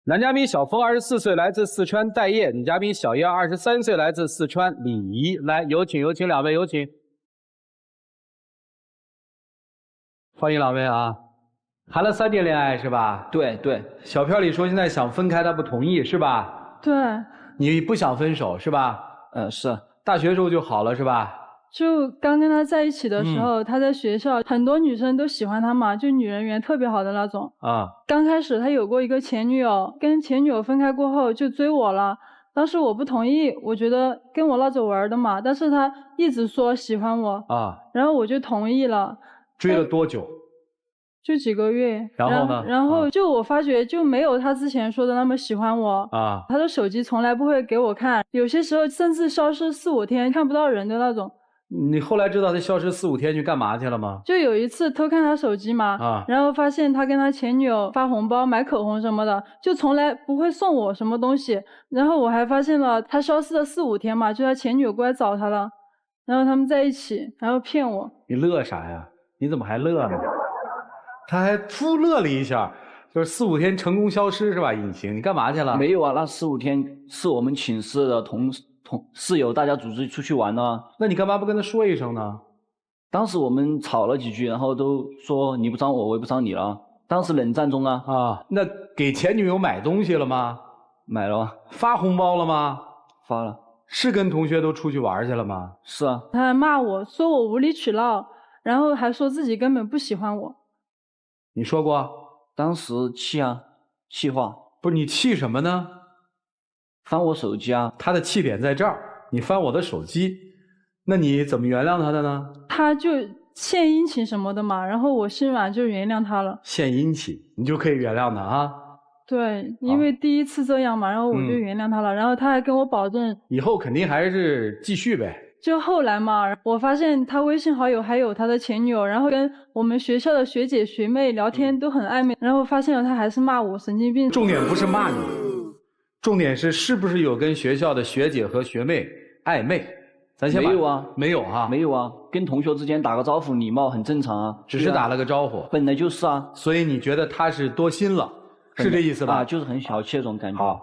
男嘉宾小峰24岁，来自四川待业；女嘉宾小燕23岁，来自四川礼仪。来，有请两位，有请。欢迎两位啊！谈了3年恋爱是吧？对对。小片里说现在想分开，他不同意是吧？对。你不想分手是吧？是。大学时候就好了是吧？就刚跟他在一起的时候，他在学校很多女生都喜欢他嘛，就女人缘特别好的那种。啊。刚开始他有过一个前女友，跟前女友分开过后就追我了。当时我不同意，我觉得跟我闹着玩的嘛，但是他一直说喜欢我啊，然后我就同意了。追了多久？就几个月。然后呢？然后就我发觉就没有他之前说的那么喜欢我啊。他的手机从来不会给我看，有些时候甚至消失4、5天看不到人的那种。你后来知道他消失4、5天去干嘛去了吗？就有一次偷看他手机嘛，然后发现他跟他前女友发红包买口红什么的，就从来不会送我什么东西。然后我还发现了他消失了4、5天嘛，就他前女友过来找他了，然后他们在一起，然后骗我。你乐啥呀？你怎么还乐呢？他还突乐了一下，就是4、5天成功消失是吧？隐形，你干嘛去了？没有啊，那4、5天是我们寝室的室友大家组织出去玩呢。那你干嘛不跟他说一声呢？当时我们吵了几句，然后都说你不伤我，我也不伤你了。当时冷战中啊。啊，那给前女友买东西了吗？买了。发红包了吗？发了。是跟同学都出去玩去了吗？是啊。他还骂我说我无理取闹，然后还说自己根本不喜欢我。你说过？当时气啊，气话。不是你气什么呢？翻我手机啊。他的气点在这儿，你翻我的手机，那你怎么原谅他的呢？他就献殷勤什么的嘛，然后我心软就原谅他了。献殷勤，你就可以原谅他啊？对，因为第一次这样嘛，然后我就原谅他了，然后他还跟我保证以后肯定还是继续呗。就后来嘛，我发现他微信好友还有他的前女友，然后跟我们学校的学姐学妹聊天都很暧昧，然后发现了他还是骂我神经病。重点不是骂你，重点是不是有跟学校的学姐和学妹暧昧？咱先没有啊，没有啊，没有啊，跟同学之间打个招呼，礼貌很正常啊，只是打了个招呼，本来就是啊。所以你觉得他是多心了，是这意思吧？啊，就是很小气这种感觉。好。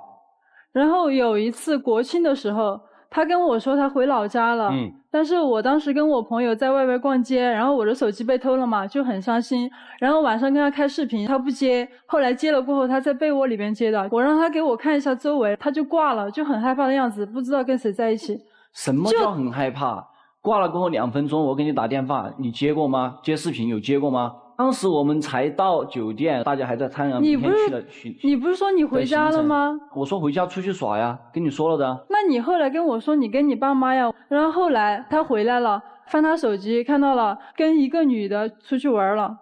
然后有一次国庆的时候，他跟我说他回老家了，但是我当时跟我朋友在外边逛街，然后我的手机被偷了嘛，就很伤心。然后晚上跟他开视频，他不接，后来接了过后，他在被窝里边接的，我让他给我看一下周围，他就挂了，就很害怕的样子，不知道跟谁在一起。什么叫很害怕？挂了过后2分钟，我给你打电话，你接过吗？接视频有接过吗？当时我们才到酒店，大家还在探阳明天去了。你不是说你回家了吗？我说回家出去耍呀，跟你说了的。那你后来跟我说你跟你爸妈呀，然后后来他回来了，翻他手机看到了跟一个女的出去玩了。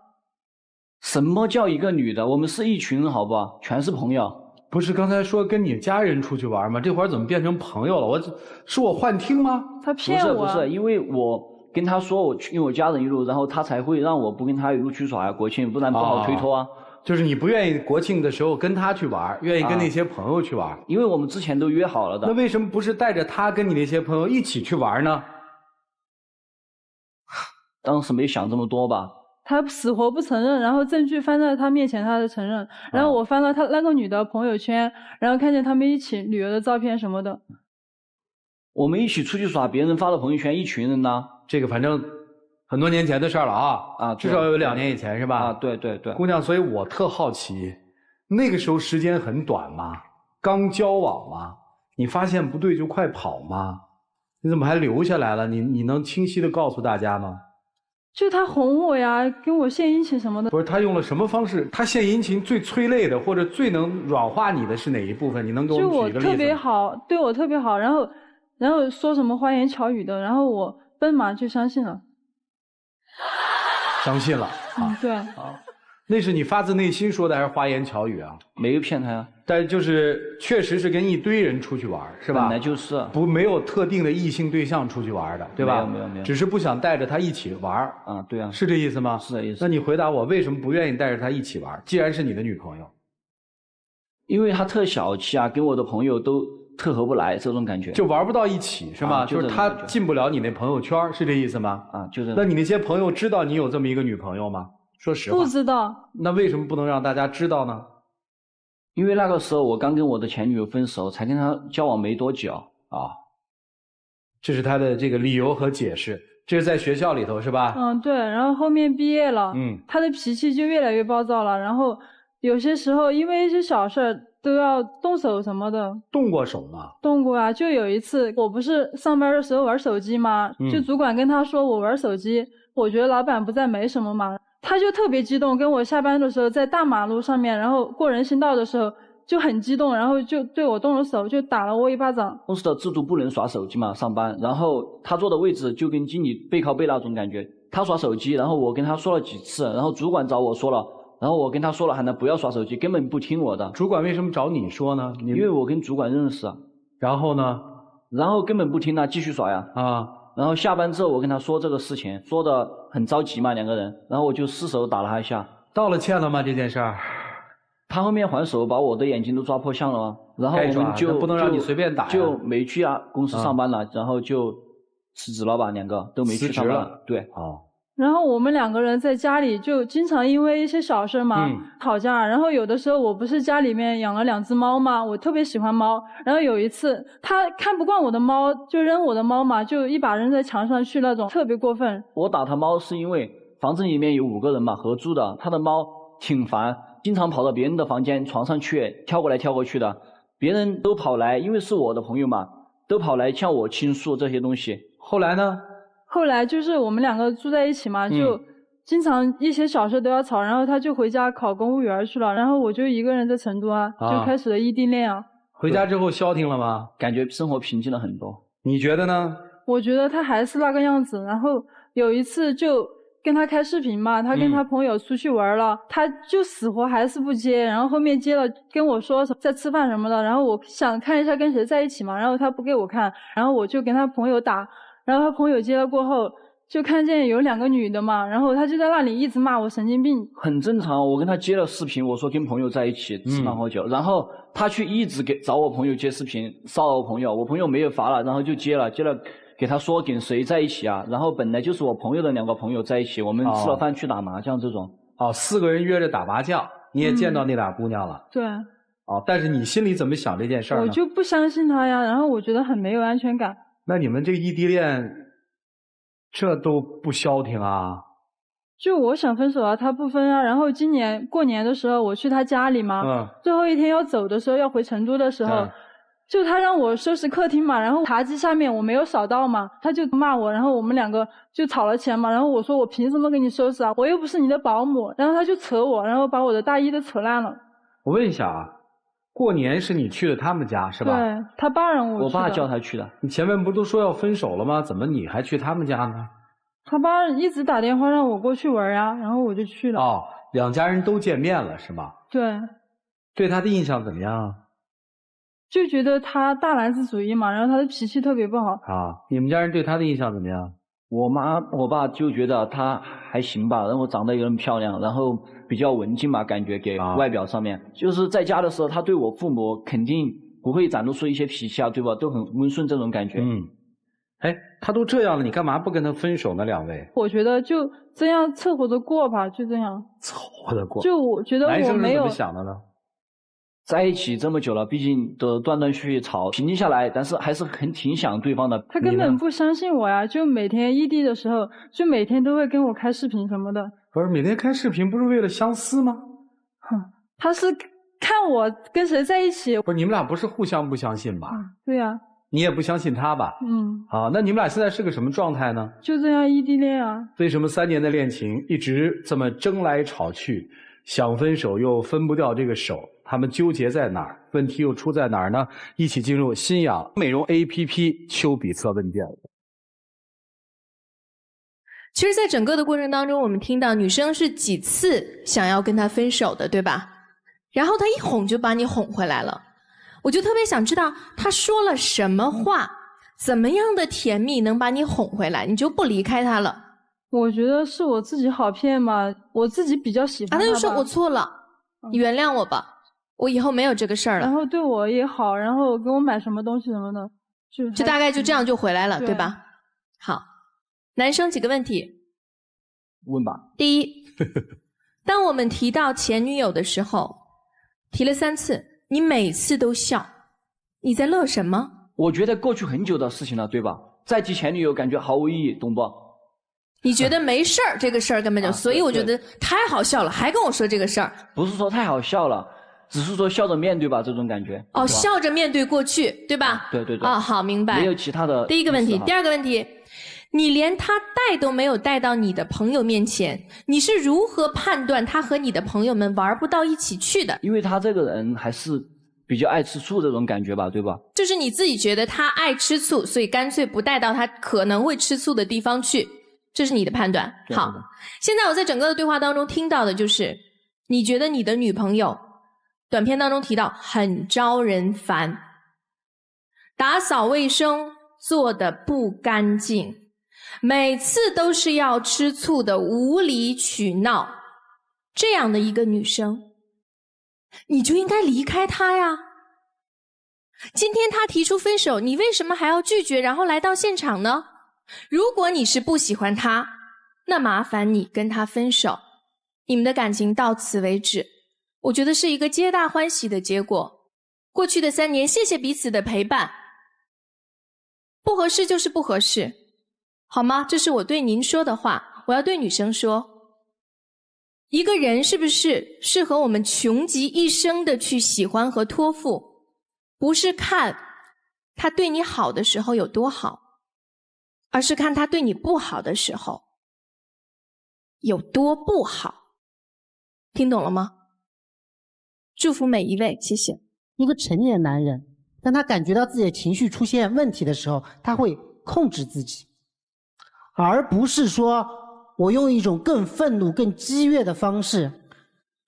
什么叫一个女的？我们是一群人，好不好？全是朋友。不是刚才说跟你家人出去玩吗？这会儿怎么变成朋友了？是我幻听吗？他骗我。不是，因为我跟他说我去跟我家人一路，然后他才会让我不跟他一路去耍呀，国庆，不然不好推脱啊。就是你不愿意国庆的时候跟他去玩，愿意跟那些朋友去玩。因为我们之前都约好了的。那为什么不是带着他跟你那些朋友一起去玩呢？当时没想这么多吧。他死活不承认，然后证据翻在他面前，他才承认。然后我翻了他那个女的朋友圈，然后看见他们一起旅游的照片什么的。我们一起出去耍，别人发的朋友圈，一群人呢。这个反正很多年前的事了啊，至少有2年以前是吧？啊，对对对。姑娘，所以我特好奇，那个时候时间很短吗？刚交往吗？你发现不对就快跑吗？你怎么还留下来了？你能清晰的告诉大家吗？就他哄我呀，跟我献殷勤什么的。不是他用了什么方式？他献殷勤最催泪的，或者最能软化你的是哪一部分？你能给我们举一个例子吗？就我特别好，对我特别好，然后说什么花言巧语的，然后我奔马就相信了。相信了啊？对啊。那是你发自内心说的还是花言巧语啊？没有骗他呀。但是就是确实是跟一堆人出去玩，是吧？本来就是。没有特定的异性对象出去玩的，对吧？没有。只是不想带着他一起玩。啊，对啊。是这意思吗？是这意思。那你回答我，为什么不愿意带着他一起玩？既然是你的女朋友。因为他特小气啊，跟我的朋友都特合不来，这种感觉。就玩不到一起是吗？就是他进不了你那朋友圈，是这意思吗？啊，就是。那你那些朋友知道你有这么一个女朋友吗？说实话。不知道。那为什么不能让大家知道呢？因为那个时候我刚跟我的前女友分手，才跟她交往没多久啊。这是他的这个理由和解释。这是在学校里头是吧？对，然后后面毕业了，他的脾气就越来越暴躁了，然后有些时候因为一些小事都要动手什么的。动过手吗？动过啊，就有一次我不是上班的时候玩手机吗？就主管跟他说我玩手机，我觉得老板不在没什么嘛，他就特别激动，跟我下班的时候在大马路上面，然后过人行道的时候就很激动，然后就对我动了手，就打了我一巴掌。公司的制度不能耍手机嘛，上班，然后他坐的位置就跟经理背靠背那种感觉，他耍手机，然后我跟他说了几次，然后主管找我说了，然后我跟他说了喊他不要耍手机，根本不听我的。主管为什么找你说呢？因为我跟主管认识。然后呢？然后根本不听他，继续耍呀。然后下班之后我跟他说这个事情，说的很着急嘛，两个人，然后我就失手打了他一下。道了歉了吗？这件事儿？他后面还手把我的眼睛都抓破相了，然后我们就不能让你随便打呀，就没去公司上班了，然后就辞职了吧，两个都没去上班了。对。然后我们两个人在家里就经常因为一些小事嘛吵架，然后有的时候我不是家里面养了2只猫嘛，我特别喜欢猫，然后有一次他看不惯我的猫，就扔我的猫嘛，就一把扔在墙上去那种，特别过分。我打他猫是因为房子里面有5个人嘛，合租的，他的猫挺烦，经常跑到别人的房间床上去，跳过来跳过去的，别人都跑来，因为是我的朋友嘛，都跑来向我倾诉这些东西。后来呢？后来就是我们两个住在一起嘛，就经常一些小事都要吵，然后他就回家考公务员去了，然后我就一个人在成都就开始了异地恋回家之后消停了吗？感觉生活平静了很多。你觉得呢？我觉得他还是那个样子，然后有一次就跟他开视频嘛，他跟他朋友出去玩了，他就死活还是不接，然后后面接了跟我说在吃饭什么的，然后我想看一下跟谁在一起嘛，然后他不给我看，然后我就跟他朋友打，然后他朋友接了过后就看见有2个女的嘛，然后他就在那里一直骂我神经病。很正常，我跟他接了视频，我说跟朋友在一起吃饭喝酒，然后他去一直找我朋友接视频骚扰我朋友，我朋友没有罚了，然后就接了给他说跟谁在一起啊，然后本来就是我朋友的2个朋友在一起，我们吃了饭去打麻将这种。4个人约着打麻将，你也见到那俩姑娘了。对。但是你心里怎么想这件事呢？我就不相信他呀，然后我觉得很没有安全感。那你们这异地恋这都不消停啊？就我想分手他不分然后今年过年的时候我去他家里嘛，最后一天要走的时候要回成都的时候，就他让我收拾客厅嘛，然后茶几下面我没有扫到嘛，他就骂我，然后我们2个就吵了起来嘛，然后我说我凭什么给你收拾我又不是你的保姆，然后他就扯我，然后把我的大衣都扯烂了。我问一下过年是你去的他们家是吧？对，他爸让我去的。我爸叫他去的。你前面不都说要分手了吗？怎么你还去他们家呢？他爸一直打电话让我过去玩然后我就去了。2家人都见面了是吗？对。对他的印象怎么样？就觉得他大男子主义嘛，然后他的脾气特别不好。你们家人对他的印象怎么样？我妈我爸就觉得他还行吧，然后长得有点漂亮，然后比较文静嘛，感觉给外表上面，就是在家的时候他对我父母肯定不会展露出一些脾气对吧，都很温顺这种感觉。他都这样了，你干嘛不跟他分手呢？2位？我觉得就这样凑合着过吧，就这样。凑合着过。就我觉得我没有。男生是怎么想的呢？在一起这么久了，毕竟都断断续续吵，平静下来，但是还是挺想对方的。他根本不相信我呀，就每天异地的时候，就每天都会跟我开视频什么的。不是每天开视频不是为了相思吗？他是看我跟谁在一起。不是你们俩不是互相不相信吧？对呀。你也不相信他吧？那你们俩现在是个什么状态呢？就这样异地恋啊。为什么3年的恋情一直这么争来吵去，想分手又分不掉这个手？他们纠结在哪儿？问题又出在哪儿呢？一起进入新氧美容 APP 丘比特问卷。其实在整个的过程当中，我们听到女生是几次想要跟他分手的，对吧？然后他一哄就把你哄回来了。我就特别想知道他说了什么话，怎么样的甜蜜能把你哄回来，你就不离开他了？我觉得是我自己好骗嘛，我自己比较喜欢他。他就说我错了，你原谅我吧，我以后没有这个事儿了。然后对我也好，然后给我买什么东西什么的，就大概就这样就回来了，对吧？好，男生几个问题。问吧。第一，当我们提到前女友的时候，提了3次。你每次都笑，你在乐什么？我觉得过去很久的事情了，对吧？再提前女友感觉毫无意义，懂不？你觉得没事儿，这个事儿根本就，所以我觉得太好笑了，还跟我说这个事儿。不是说太好笑了，只是说笑着面对吧，这种感觉。哦，笑着面对过去，对吧？对对对。啊，好，明白。没有其他的。第一个问题，第二个问题，你连他带都没有带到你的朋友面前，你是如何判断他和你的朋友们玩不到一起去的？因为他这个人还是比较爱吃醋这种感觉吧，对吧？就是你自己觉得他爱吃醋，所以干脆不带到他可能会吃醋的地方去，这是你的判断。好，现在我在整个的对话当中听到的就是，你觉得你的女朋友，短片当中提到很招人烦，打扫卫生做得不干净，每次都是要吃醋的无理取闹，这样的一个女生，你就应该离开她呀。今天她提出分手，你为什么还要拒绝，然后来到现场呢？如果你是不喜欢她，那麻烦你跟她分手，你们的感情到此为止，我觉得是一个皆大欢喜的结果。过去的3年，谢谢彼此的陪伴，不合适就是不合适，好吗？这是我对您说的话。我要对女生说，一个人是不是适合我们穷极一生的去喜欢和托付，不是看他对你好的时候有多好，而是看他对你不好的时候有多不好。听懂了吗？祝福每一位，谢谢。一个成年男人，当他感觉到自己的情绪出现问题的时候，他会控制自己，而不是说我用一种更愤怒、更激越的方式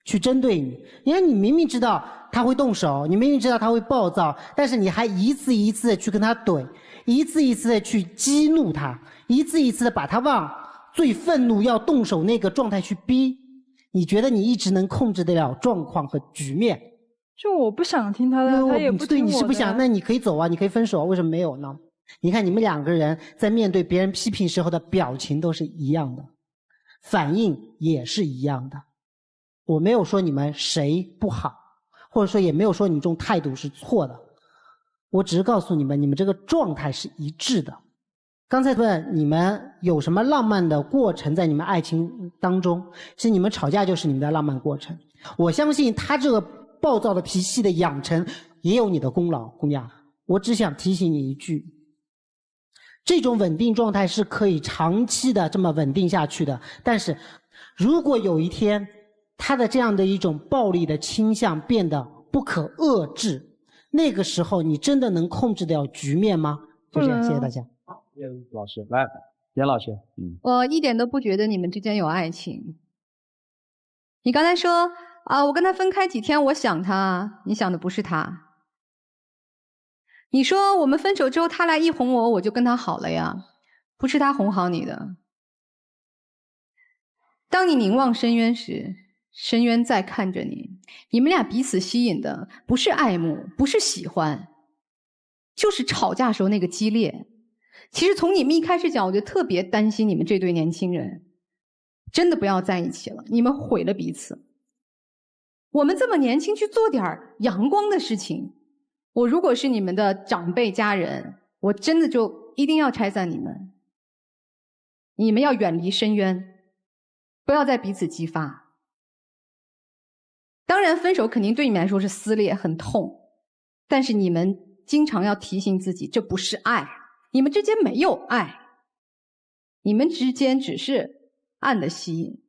去针对你。因为你明明知道他会动手，你明明知道他会暴躁，但是你还一次一次的去跟他怼，一次一次的去激怒他，一次一次的把他往最愤怒要动手那个状态去逼。你觉得你一直能控制得了状况和局面？就我不想听他的，他也不听我的。对，你是不想，那你可以走啊，你可以分手啊，为什么没有呢？你看你们2个人在面对别人批评时候的表情都是一样的，反应也是一样的。我没有说你们谁不好，或者说也没有说你们这种态度是错的，我只是告诉你们，你们这个状态是一致的。刚才问你们有什么浪漫的过程在你们爱情当中，其实你们吵架就是你们的浪漫过程。我相信他这个暴躁的脾气的养成也有你的功劳，姑娘。我只想提醒你一句，这种稳定状态是可以长期的这么稳定下去的，但是如果有一天他的这样的一种暴力的倾向变得不可遏制，那个时候你真的能控制掉局面吗？就这样，谢谢大家。叶老师，来，严老师，我一点都不觉得你们之间有爱情。你刚才说啊，我跟他分开几天，我想他，你想的不是他。你说我们分手之后，他来一哄我，我就跟他好了呀，不是他哄好你的。当你凝望深渊时，深渊在看着你，你们俩彼此吸引的不是爱慕，不是喜欢，就是吵架时候那个激烈。其实从你们一开始讲，我就特别担心你们这对年轻人，真的不要在一起了，你们毁了彼此。我们这么年轻去做点阳光的事情，我如果是你们的长辈家人，我真的就一定要拆散你们。你们要远离深渊，不要再彼此激发。当然分手肯定对你们来说是撕裂，很痛，但是你们经常要提醒自己，这不是爱。你们之间没有爱，你们之间只是暗的吸引。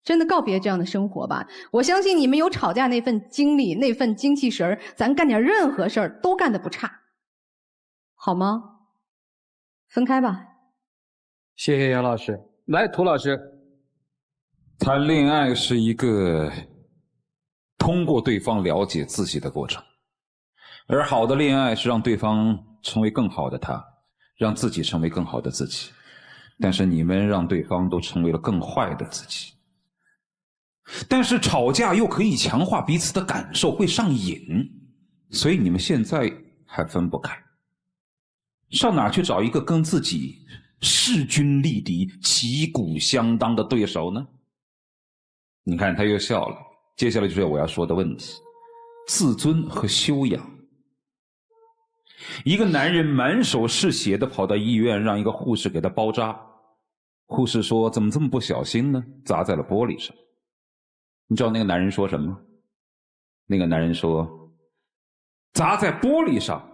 真的告别这样的生活吧。我相信你们有吵架那份精力，那份精气神儿，咱干点任何事儿都干得不差，好吗？分开吧。谢谢杨老师。来，涂老师。谈恋爱是一个通过对方了解自己的过程，而好的恋爱是让对方成为更好的他，让自己成为更好的自己。但是你们让对方都成为了更坏的自己。但是吵架又可以强化彼此的感受，会上瘾，所以你们现在还分不开。上哪去找一个跟自己势均力敌、旗鼓相当的对手呢？你看他又笑了，接下来就是我要说的问题。自尊和修养。一个男人满手是血的跑到医院，让一个护士给他包扎。护士说：“怎么这么不小心呢？砸在了玻璃上。”你知道那个男人说什么？那个男人说：“砸在玻璃上，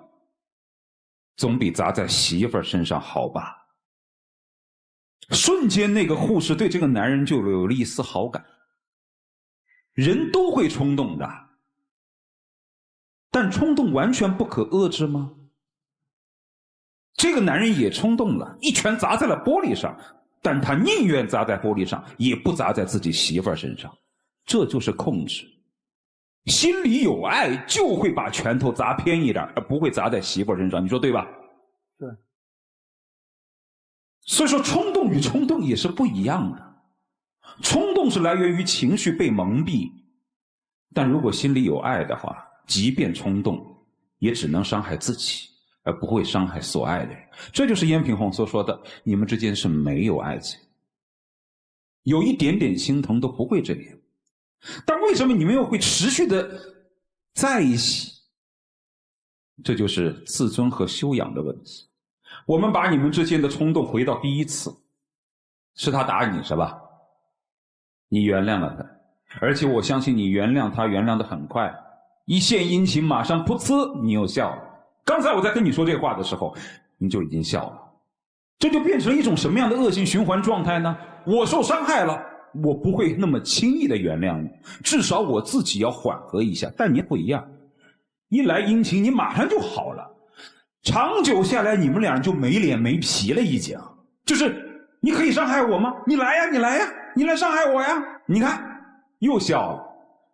总比砸在媳妇儿身上好吧。”瞬间，那个护士对这个男人就有了一丝好感。人都会冲动的，但冲动完全不可遏制吗？这个男人也冲动了，一拳砸在了玻璃上，但他宁愿砸在玻璃上，也不砸在自己媳妇儿身上。这就是控制。心里有爱，就会把拳头砸偏一点，而不会砸在媳妇儿身上。你说对吧？对。所以说，冲动与冲动也是不一样的。冲动是来源于情绪被蒙蔽，但如果心里有爱的话，即便冲动，也只能伤害自己，而不会伤害所爱的人。这就是燕平红所说的，你们之间是没有爱情，有一点点心疼都不会这样。但为什么你们又会持续的在一起？这就是自尊和修养的问题。我们把你们之间的冲动回到第一次，是他打你是吧？你原谅了他，而且我相信你原谅他原谅的很快，一献殷勤马上噗呲你又笑了。刚才我在跟你说这话的时候你就已经笑了。这就变成一种什么样的恶性循环状态呢？我受伤害了，我不会那么轻易的原谅你，至少我自己要缓和一下。但你不一样，一来殷勤你马上就好了，长久下来你们俩就没脸没皮了，已经就是你可以伤害我吗？你来呀，你来呀，你来伤害我呀，你看又笑了。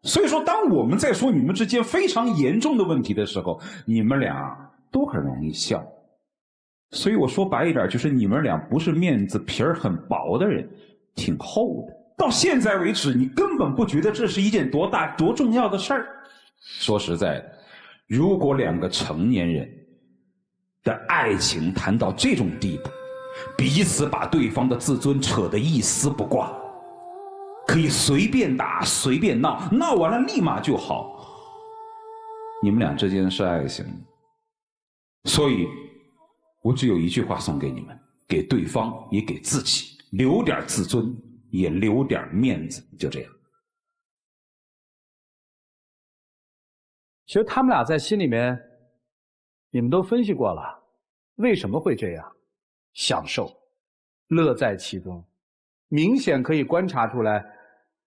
所以说当我们在说你们之间非常严重的问题的时候，你们俩都很容易笑。所以我说白一点，就是你们俩不是面子皮儿很薄的人，挺厚的。到现在为止你根本不觉得这是一件多大多重要的事儿。说实在的，如果两个成年人的爱情谈到这种地步，彼此把对方的自尊扯得一丝不挂，可以随便打随便闹，闹完了立马就好，你们俩之间是爱情。所以我只有一句话送给你们，给对方也给自己，留点自尊也留点面子，就这样。其实他们俩在心里面你们都分析过了，为什么会这样，享受乐在其中。明显可以观察出来，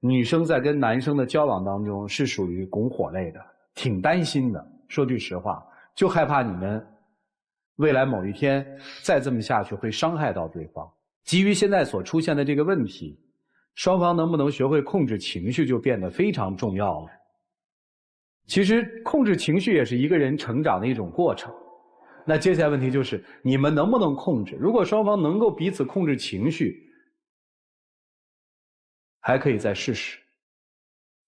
女生在跟男生的交往当中是属于拱火类的，挺担心的。说句实话，就害怕你们未来某一天再这么下去会伤害到对方。基于现在所出现的这个问题，双方能不能学会控制情绪就变得非常重要了。其实控制情绪也是一个人成长的一种过程。那接下来问题就是你们能不能控制？如果双方能够彼此控制情绪，还可以再试试。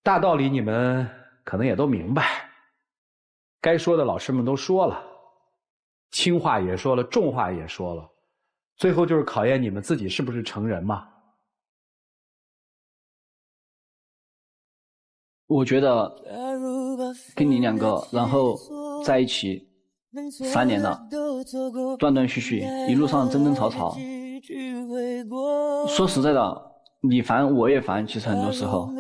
大道理你们可能也都明白，该说的老师们都说了，轻话也说了，重话也说了，最后就是考验你们自己是不是成人嘛。我觉得跟你两个然后在一起3年了，断断续续，一路上争争吵吵，说实在的，你烦我也烦，其实很多时候。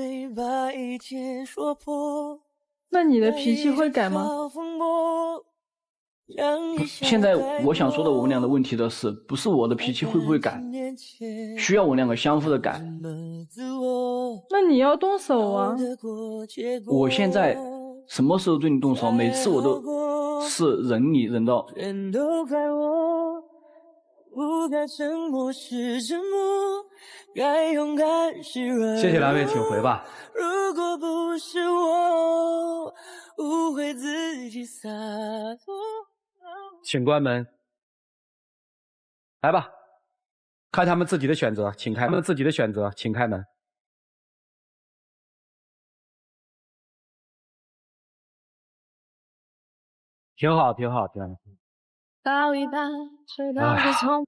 那你的脾气会改吗？现在我想说的我们俩的问题的是，不是我的脾气会不会改，需要我们两个相互的改。那你要动手啊！我现在什么时候对你动手？每次我都是忍你忍到。谢谢两位，请回吧。如果不是我误会自己洒脱，请关门。来吧，看他们自己的选择，请开门。自己的选择，请开门。挺好，挺好，挺好。抱一把，直到是从